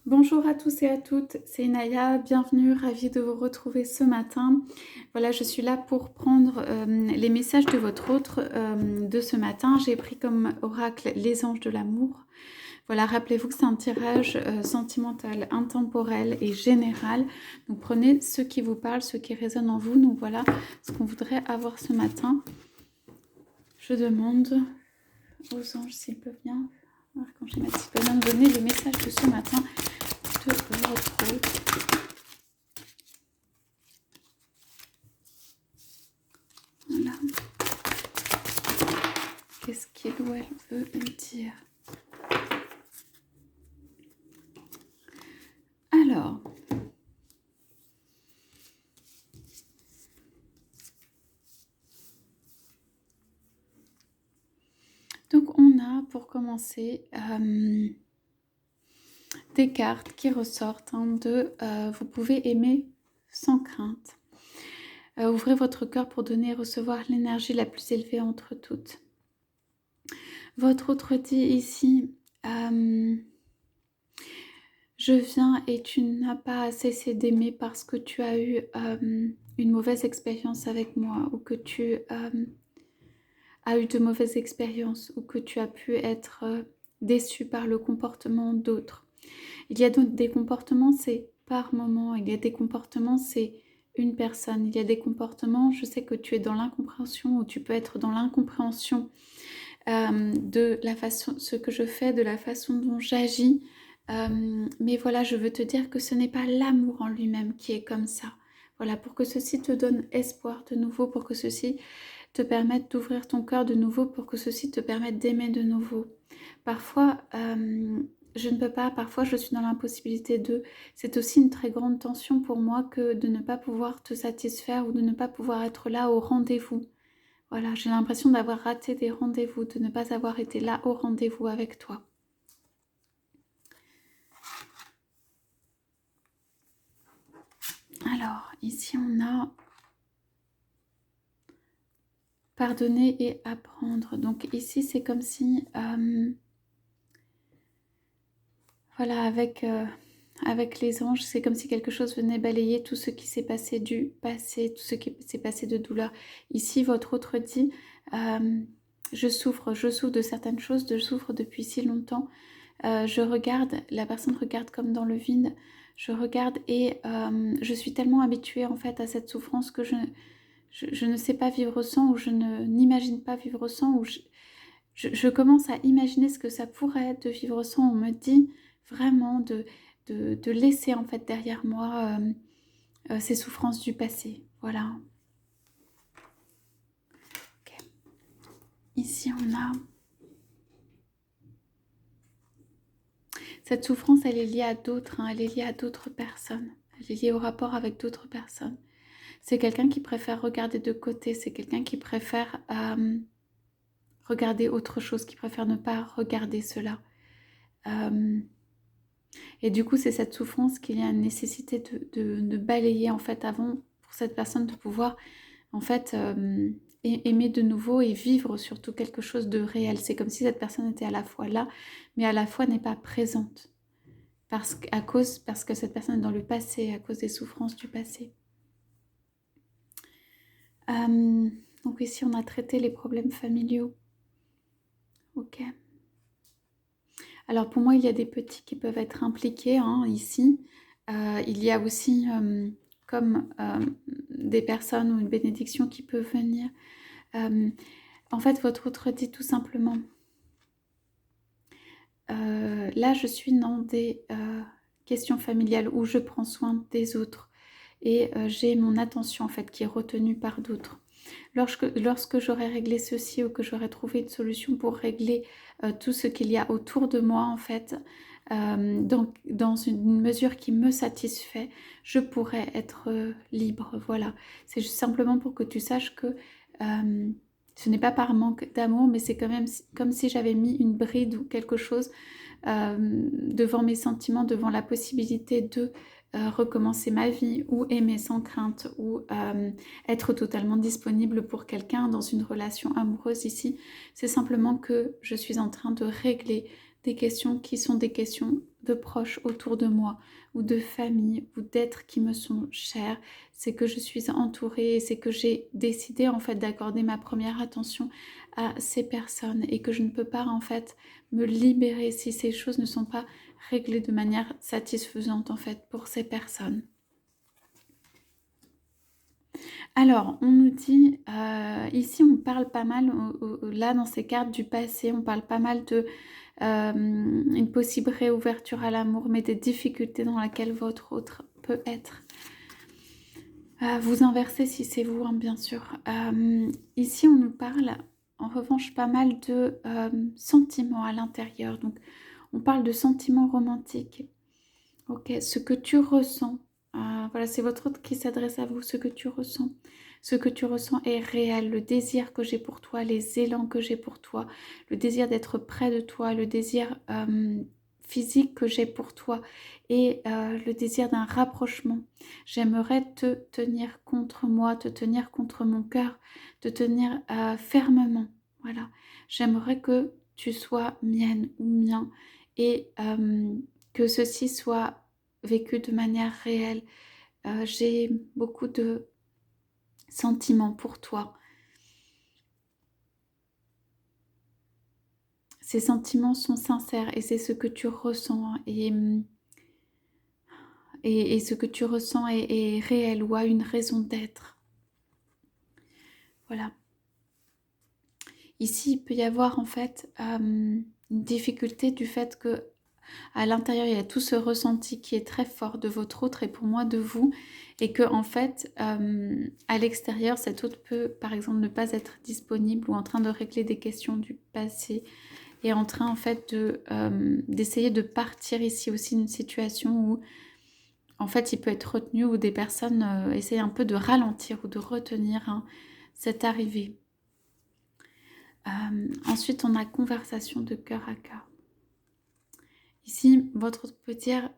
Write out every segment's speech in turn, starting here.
Bonjour à tous et à toutes, c'est Inaya, bienvenue, ravie de vous retrouver ce matin. Voilà, je suis là pour prendre les messages de votre autre de ce matin. J'ai pris comme oracle les anges de l'amour. Voilà, rappelez-vous que c'est un tirage sentimental, intemporel et général. Donc prenez ce qui vous parle, ce qui résonne en vous. Donc voilà ce qu'on voudrait avoir ce matin. Je demande aux anges s'ils peuvent bien, s'ils peuvent bien me donner le message de ce matin de votre autre. Voilà. Qu'est-ce qu'il ou elle veut me dire? Alors, donc on a pour commencer des cartes qui ressortent de vous pouvez aimer sans crainte. Ouvrez votre cœur pour donner et recevoir l'énergie la plus élevée entre toutes. Votre autre dit ici, je viens et tu n'as pas cessé d'aimer parce que tu as eu une mauvaise expérience avec moi ou que tu as eu de mauvaises expériences ou que tu as pu être déçu par le comportement d'autres. Il y a donc des comportements, c'est par moment. Il y a des comportements, c'est une personne. Il y a des comportements, je sais que tu es dans l'incompréhension ou tu peux être dans l'incompréhension de la façon, ce que je fais, de la façon dont j'agis. Mais voilà, je veux te dire que ce n'est pas l'amour en lui-même qui est comme ça. Voilà, pour que ceci te donne espoir de nouveau, pour que ceci te permette d'ouvrir ton cœur de nouveau, pour que ceci te permette d'aimer de nouveau. Parfois, je ne peux pas, parfois je suis dans l'impossibilité de... C'est aussi une très grande tension pour moi que de ne pas pouvoir te satisfaire ou de ne pas pouvoir être là au rendez-vous. Voilà, j'ai l'impression d'avoir raté des rendez-vous, de ne pas avoir été là au rendez-vous avec toi. Alors, ici on a pardonner et apprendre. Donc ici c'est comme si, voilà, avec les anges, c'est comme si quelque chose venait balayer tout ce qui s'est passé du passé, tout ce qui s'est passé de douleur. Ici, votre autre dit, je souffre de certaines choses, je souffre depuis si longtemps. Je regarde, la personne regarde comme dans le vide, je regarde et je suis tellement habituée en fait à cette souffrance que je ne sais pas vivre sans, ou je n'imagine pas vivre sans, ou je commence à imaginer ce que ça pourrait être de vivre sans. On me dit vraiment de laisser en fait derrière moi ces souffrances du passé. Voilà. Okay. Ici on a... Cette souffrance, elle est liée à d'autres, hein, elle est liée à d'autres personnes. Elle est liée au rapport avec d'autres personnes. C'est quelqu'un qui préfère regarder de côté, c'est quelqu'un qui préfère regarder autre chose, qui préfère ne pas regarder cela. Et du coup, c'est cette souffrance qu'il y a une nécessité de balayer en fait avant pour cette personne de pouvoir en fait aimer de nouveau et vivre surtout quelque chose de réel. C'est comme si cette personne était à la fois là, mais à la fois n'est pas présente. Parce que cette personne est dans le passé, à cause des souffrances du passé. Donc ici, on a traité les problèmes familiaux. Ok. Alors pour moi, il y a des petits qui peuvent être impliqués ici. Il y a aussi comme des personnes ou une bénédiction qui peut venir. En fait, votre autre dit tout simplement, là je suis dans des questions familiales où je prends soin des autres et j'ai mon attention en fait qui est retenue par d'autres. Lorsque j'aurai réglé ceci ou que j'aurai trouvé une solution pour régler tout ce qu'il y a autour de moi en fait, dans une mesure qui me satisfait, je pourrai être libre. Voilà, c'est juste simplement pour que tu saches que ce n'est pas par manque d'amour, mais c'est quand même comme si j'avais mis une bride ou quelque chose devant mes sentiments, devant la possibilité de recommencer ma vie ou aimer sans crainte ou être totalement disponible pour quelqu'un dans une relation amoureuse ici. C'est simplement que je suis en train de régler des questions qui sont des questions de proches autour de moi ou de famille ou d'êtres qui me sont chers, c'est que je suis entourée et c'est que j'ai décidé en fait d'accorder ma première attention à ces personnes et que je ne peux pas en fait me libérer si ces choses ne sont pas réglées de manière satisfaisante en fait pour ces personnes. Alors, on nous dit, ici on parle pas mal, là dans ces cartes du passé, on parle pas mal de une possible réouverture à l'amour, mais des difficultés dans lesquelles votre autre peut être. Vous inversez si c'est vous, hein, bien sûr. Ici on nous parle en revanche pas mal de sentiments à l'intérieur, donc on parle de sentiments romantiques. Ok, ce que tu ressens, voilà, c'est votre autre qui s'adresse à vous, ce que tu ressens. Ce que tu ressens est réel, le désir que j'ai pour toi, les élans que j'ai pour toi, le désir d'être près de toi, le désir physique que j'ai pour toi et le désir d'un rapprochement. J'aimerais te tenir contre moi, te tenir contre mon cœur, te tenir fermement. Voilà, j'aimerais que tu sois mienne ou mien et que ceci soit vécu de manière réelle. J'ai beaucoup de sentiments pour toi. Ces sentiments sont sincères et c'est ce que tu ressens et ce que tu ressens est réel ou a une raison d'être. Voilà. Ici, il peut y avoir en fait une difficulté du fait que à l'intérieur, il y a tout ce ressenti qui est très fort de votre autre et pour moi de vous. Et que en fait, à l'extérieur, cet autre peut, par exemple, ne pas être disponible ou en train de régler des questions du passé. Et en train, en fait, d'essayer de partir ici aussi d'une situation où, en fait, il peut être retenu ou des personnes essayent un peu de ralentir ou de retenir cette arrivée. Ensuite, on a conversation de cœur à cœur. Ici, votre autre peut dire,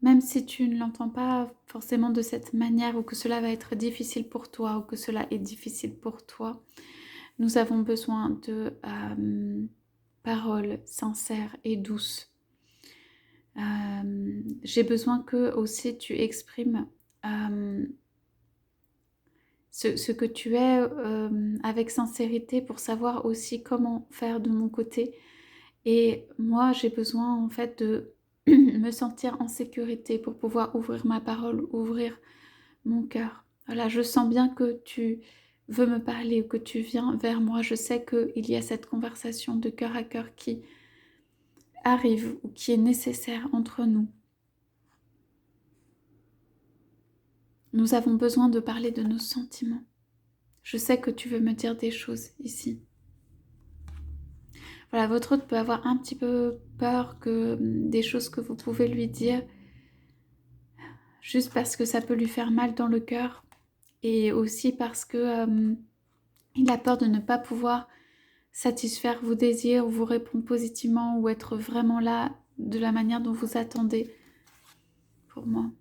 même si tu ne l'entends pas forcément de cette manière ou que cela va être difficile pour toi ou que cela est difficile pour toi, nous avons besoin de paroles sincères et douces. J'ai besoin que aussi tu exprimes ce que tu es avec sincérité pour savoir aussi comment faire de mon côté. Et moi, j'ai besoin en fait de me sentir en sécurité pour pouvoir ouvrir ma parole, ouvrir mon cœur. Voilà, je sens bien que tu veux me parler ou que tu viens vers moi. Je sais qu'il y a cette conversation de cœur à cœur qui arrive ou qui est nécessaire entre nous. Nous avons besoin de parler de nos sentiments. Je sais que tu veux me dire des choses ici. Voilà, votre autre peut avoir un petit peu peur que des choses que vous pouvez lui dire, juste parce que ça peut lui faire mal dans le cœur et aussi parce que il a peur de ne pas pouvoir satisfaire vos désirs ou vous répondre positivement ou être vraiment là de la manière dont vous attendez pour moi.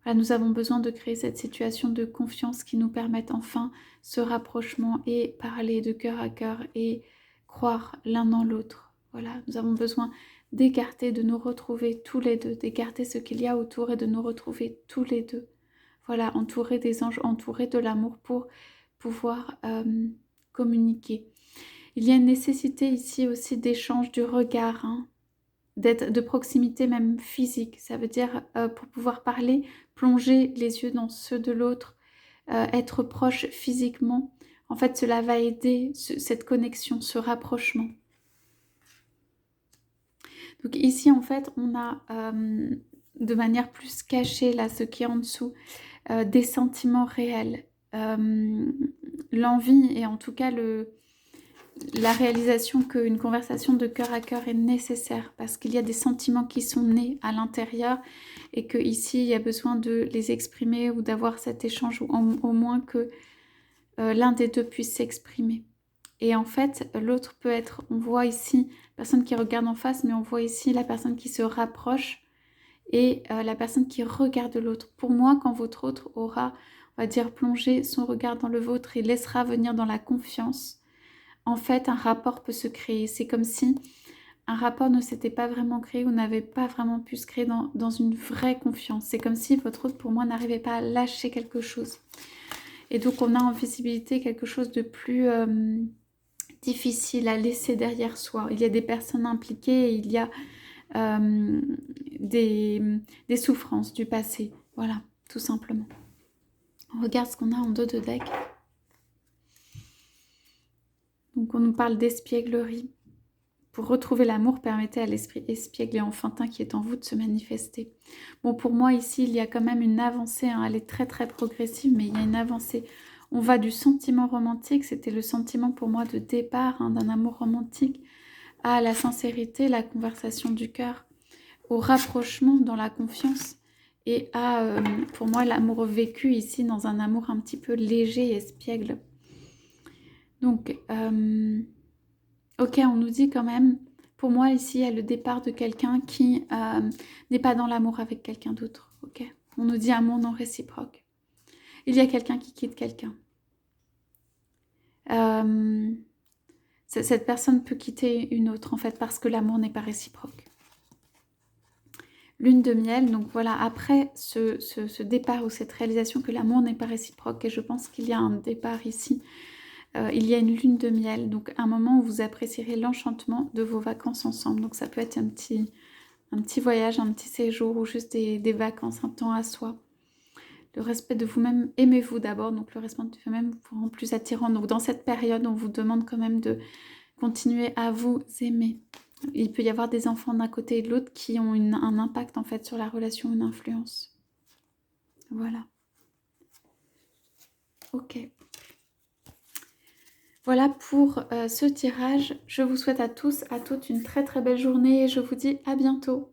Voilà, nous avons besoin de créer cette situation de confiance qui nous permette enfin ce rapprochement et parler de cœur à cœur et croire l'un dans l'autre. Voilà, nous avons besoin d'écarter, de nous retrouver tous les deux, d'écarter ce qu'il y a autour et de nous retrouver tous les deux. Voilà, entourés des anges, entourés de l'amour pour pouvoir communiquer. Il y a une nécessité ici aussi d'échange du regard, hein, de proximité même physique. Ça veut dire pour pouvoir parler, plonger les yeux dans ceux de l'autre, être proche physiquement. En fait, cela va aider cette connexion, ce rapprochement. Donc ici, en fait, on a de manière plus cachée, là, ce qui est en dessous, des sentiments réels. L'envie et en tout cas la réalisation qu'une conversation de cœur à cœur est nécessaire parce qu'il y a des sentiments qui sont nés à l'intérieur et qu'ici, il y a besoin de les exprimer ou d'avoir cet échange ou au moins que l'un des deux puisse s'exprimer. Et en fait, l'autre peut être, on voit ici, la personne qui regarde en face, mais on voit ici la personne qui se rapproche et la personne qui regarde l'autre. Pour moi, quand votre autre aura, on va dire, plongé son regard dans le vôtre et laissera venir dans la confiance, en fait, un rapport peut se créer. C'est comme si un rapport ne s'était pas vraiment créé ou n'avait pas vraiment pu se créer dans une vraie confiance. C'est comme si votre autre, pour moi, n'arrivait pas à lâcher quelque chose. Et donc, on a en visibilité quelque chose de plus difficile à laisser derrière soi. Il y a des personnes impliquées et il y a des souffrances du passé. Voilà, tout simplement. On regarde ce qu'on a en dos de deck. Donc, on nous parle d'espièglerie. Pour retrouver l'amour, permettez à l'esprit espiègle et enfantin qui est en vous de se manifester. Bon, pour moi, ici, il y a quand même une avancée. Hein. Elle est très, très progressive, mais il y a une avancée. On va du sentiment romantique. C'était le sentiment pour moi de départ hein, d'un amour romantique à la sincérité, la conversation du cœur, au rapprochement dans la confiance et à, pour moi, l'amour vécu ici dans un amour un petit peu léger et espiègle. Donc, ok, on nous dit quand même, pour moi ici, il y a le départ de quelqu'un qui n'est pas dans l'amour avec quelqu'un d'autre. Ok, on nous dit amour non réciproque. Il y a quelqu'un qui quitte quelqu'un. Cette personne peut quitter une autre en fait parce que l'amour n'est pas réciproque. Lune de miel, donc voilà, après ce départ ou cette réalisation que l'amour n'est pas réciproque, et je pense qu'il y a un départ ici, il y a une lune de miel, donc un moment où vous apprécierez l'enchantement de vos vacances ensemble. Donc ça peut être un petit voyage, un petit séjour ou juste des vacances, un temps à soi. Le respect de vous-même, aimez-vous d'abord, donc le respect de vous-même vous rend plus attirant. Donc dans cette période, on vous demande quand même de continuer à vous aimer. Il peut y avoir des enfants d'un côté et de l'autre qui ont un impact en fait sur la relation, une influence. Voilà. Ok. Voilà pour ce tirage. Je vous souhaite à tous, à toutes une très très belle journée et je vous dis à bientôt.